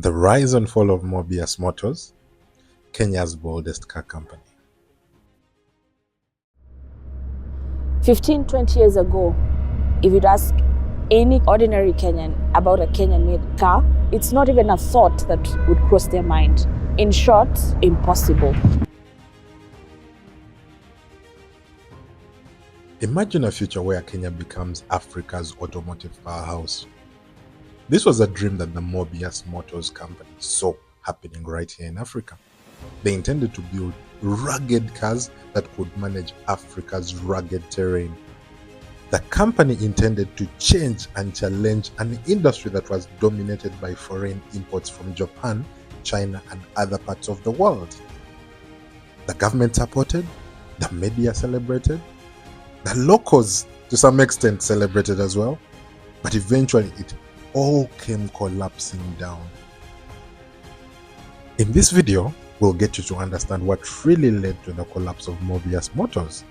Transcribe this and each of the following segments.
The rise and fall of Mobius Motors, Kenya's boldest car company. 15-20 years ago, if you'd ask any ordinary Kenyan about a Kenyan-made car, it's not even a thought that would cross their mind. In short, impossible. Imagine a future where Kenya becomes Africa's automotive powerhouse. This was a dream that the Mobius Motors company saw happening right here in Africa. They intended to build rugged cars that could manage Africa's rugged terrain. The company intended to change and challenge an industry that was dominated by foreign imports from Japan, China, and other parts of the world. The government supported, the media celebrated, the locals to some extent celebrated as well, but eventually it all came collapsing down. In this video, we'll get you to understand what really led to the collapse of Mobius Motors.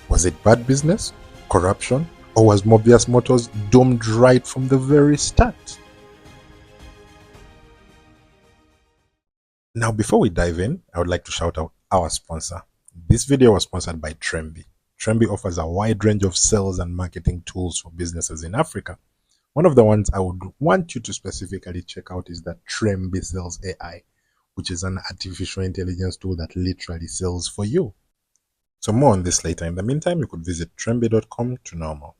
Was it bad business, corruption, or was Mobius Motors doomed right from the very start? Now, before we dive in, I would like to shout out our sponsor. This video was sponsored by Tremby. Tremby offers a wide range of sales and marketing tools for businesses in Africa. One of the ones I would want you to specifically check out is the Tremby Sales AI, which is an artificial intelligence tool that literally sells for you. So more on this later. In the meantime, you could visit tremby.com to know more.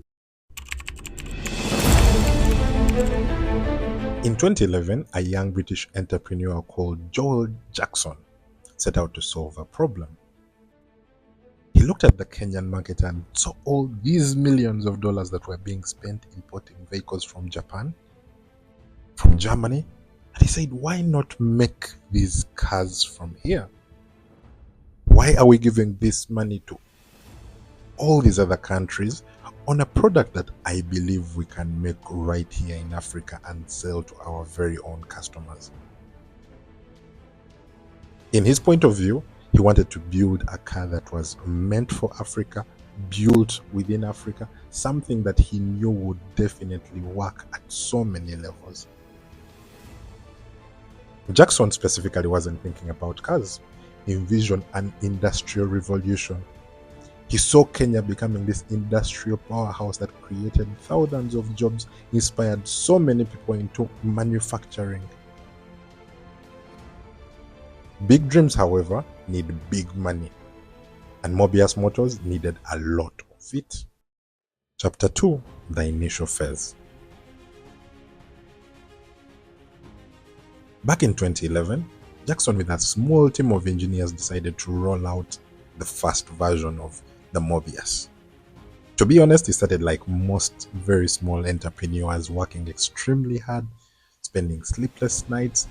In 2011, a young British entrepreneur called Joel Jackson set out to solve a problem. He looked at the Kenyan market and saw all these millions of dollars that were being spent importing vehicles from Japan, from Germany, and he said, why not make these cars from here? Why are we giving this money to all these other countries on a product that I believe we can make right here in Africa and sell to our very own customers? In his point of view, he wanted to build a car that was meant for Africa, built within Africa, something that he knew would definitely work at so many levels. Jackson specifically wasn't thinking about cars. He envisioned an industrial revolution. He saw Kenya becoming this industrial powerhouse that created thousands of jobs, inspired so many people into manufacturing. Big dreams, however, need big money, and Mobius Motors needed a lot of it. Chapter 2: The Initial Phase. Back in 2011, Jackson with a small team of engineers decided to roll out the first version of the Mobius. To be honest, he started like most very small entrepreneurs, working extremely hard, spending sleepless nights,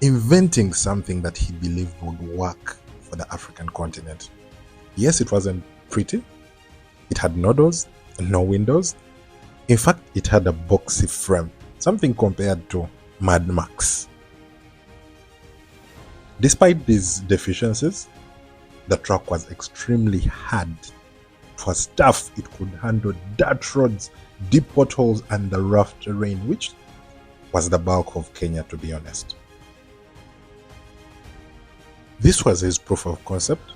inventing something that he believed would work for the African continent. Yes, it wasn't pretty. It had no doors, no windows. In fact, it had a boxy frame, something compared to Mad Max. Despite these deficiencies, the truck was extremely hard. It was tough. It could handle dirt roads, deep potholes, and the rough terrain, which was the bulk of Kenya, to be honest. This was his proof of concept,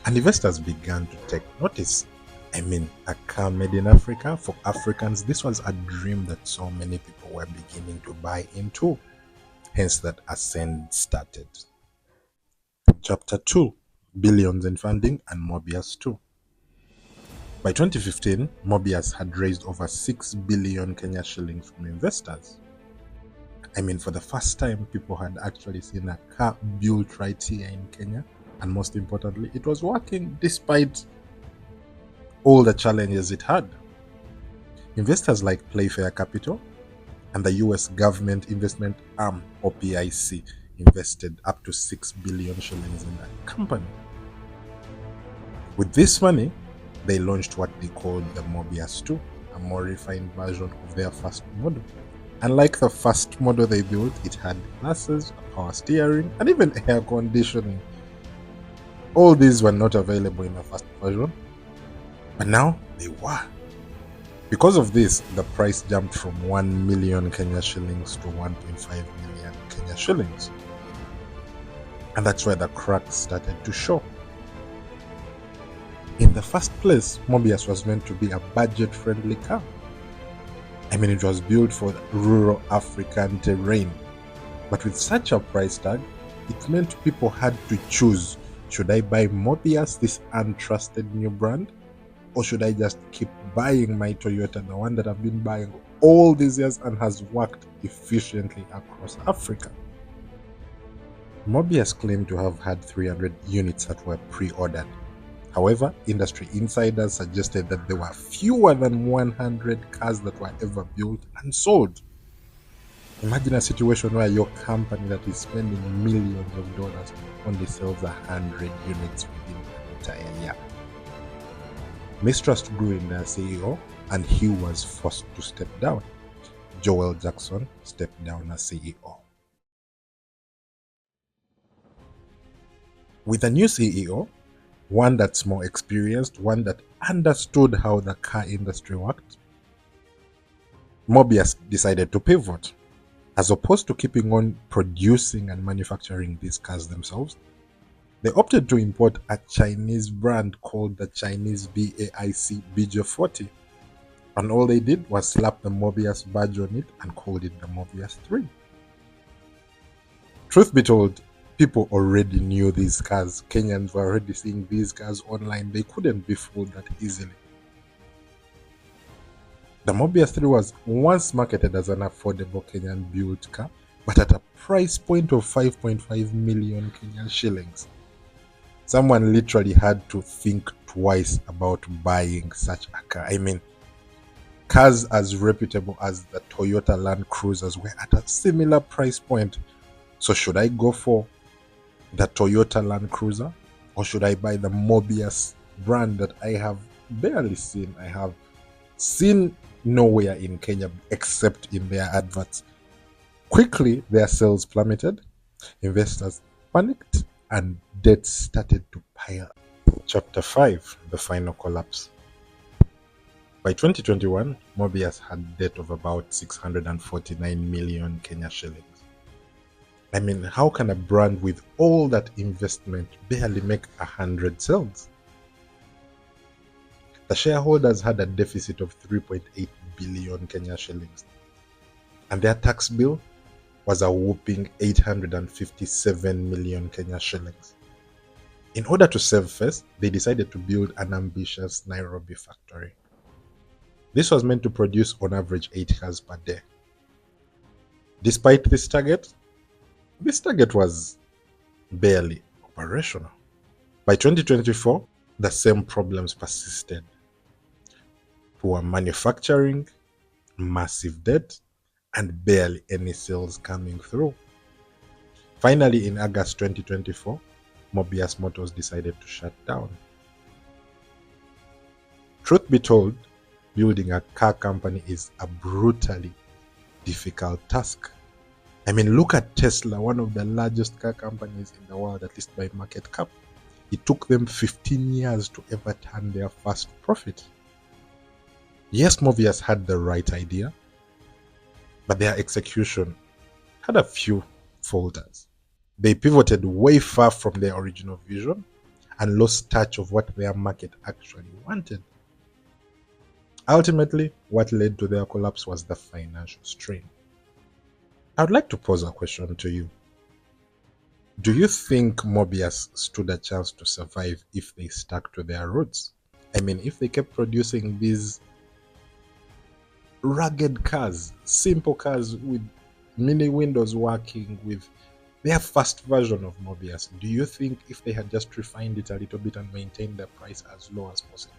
and investors began to take notice. A car made in Africa for Africans, this was a dream that so many people were beginning to buy into. Hence that ascent started. Chapter 2: Billions in Funding and Mobius 2. By 2015, Mobius had raised over 6 billion Kenya shillings from investors. For the first time, people had actually seen a car built right here in Kenya, and most importantly, it was working despite all the challenges it had. Investors like Playfair Capital and the US government investment arm, OPIC, invested up to 6 billion shillings in that company. With this money, they launched what they called the Mobius 2, a more refined version of their first model. Unlike the first model they built, it had glasses, power steering, and even air conditioning. All these were not available in the first version, but now they were. Because of this, the price jumped from 1 million Kenya shillings to 1.5 million Kenya shillings. And that's where the cracks started to show. In the first place, Mobius was meant to be a budget-friendly car. I mean, it was built for rural African terrain. But with such a price tag, it meant people had to choose, should I buy Mobius, this untrusted new brand? Or should I just keep buying my Toyota, the one that I've been buying all these years and has worked efficiently across Africa? Mobius claimed to have had 300 units that were pre-ordered. However, industry insiders suggested that there were fewer than 100 cars that were ever built and sold. Imagine a situation where your company that is spending millions of dollars only sells 100 units within an entire year. Mistrust grew in their CEO, and he was forced to step down. Joel Jackson stepped down as CEO. With a new CEO, one that's more experienced, one that understood how the car industry worked, Mobius decided to pivot. As opposed to keeping on producing and manufacturing these cars themselves, they opted to import a Chinese brand called the Chinese BAIC BJ40. And all they did was slap the Mobius badge on it and called it the Mobius 3. Truth be told, people already knew these cars. Kenyans were already seeing these cars online. They couldn't be fooled that easily. The Mobius 3 was once marketed as an affordable Kenyan built car, but at a price point of 5.5 million Kenyan shillings. Someone literally had to think twice about buying such a car. I mean, cars as reputable as the Toyota Land Cruisers were at a similar price point. So should I go for the Toyota Land Cruiser, or should I buy the Mobius brand that I have barely seen? I have seen nowhere in Kenya except in their adverts. Quickly, their sales plummeted, investors panicked, and debt started to pile up. Chapter 5: The Final Collapse. By 2021, Mobius had debt of about 649 million Kenya shillings. I mean, how can a brand with all that investment barely make 100 sales? The shareholders had a deficit of 3.8 billion Kenya shillings, and their tax bill was a whopping 857 million Kenya shillings. In order to save face, they decided to build an ambitious Nairobi factory. This was meant to produce on average 8 cars per day. Despite this target was barely operational. By 2024, the same problems persisted. Poor manufacturing, massive debt, and barely any sales coming through. Finally, in August 2024, Mobius Motors decided to shut down. Truth be told, building a car company is a brutally difficult task. I mean, look at Tesla, one of the largest car companies in the world, at least by market cap. It took them 15 years to ever turn their first profit. Yes, Mobius had the right idea, but their execution had a few falters. They pivoted way far from their original vision and lost touch of what their market actually wanted. Ultimately, what led to their collapse was the financial strain. I would like to pose a question to you. Do you think Mobius stood a chance to survive if they stuck to their roots? I mean, if they kept producing these rugged cars, simple cars with mini windows working, with their first version of Mobius, do you think if they had just refined it a little bit and maintained the price as low as possible,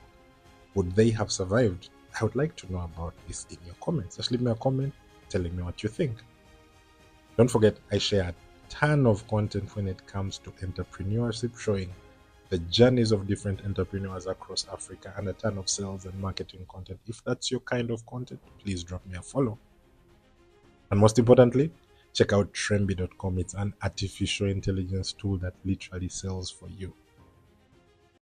would they have survived? I would like to know about this in your comments. Just leave me a comment telling me what you think. Don't forget, I share a ton of content when it comes to entrepreneurship, showing the journeys of different entrepreneurs across Africa, and a ton of sales and marketing content. If that's your kind of content, please drop me a follow. And most importantly, check out Tremby.com. It's an artificial intelligence tool that literally sells for you.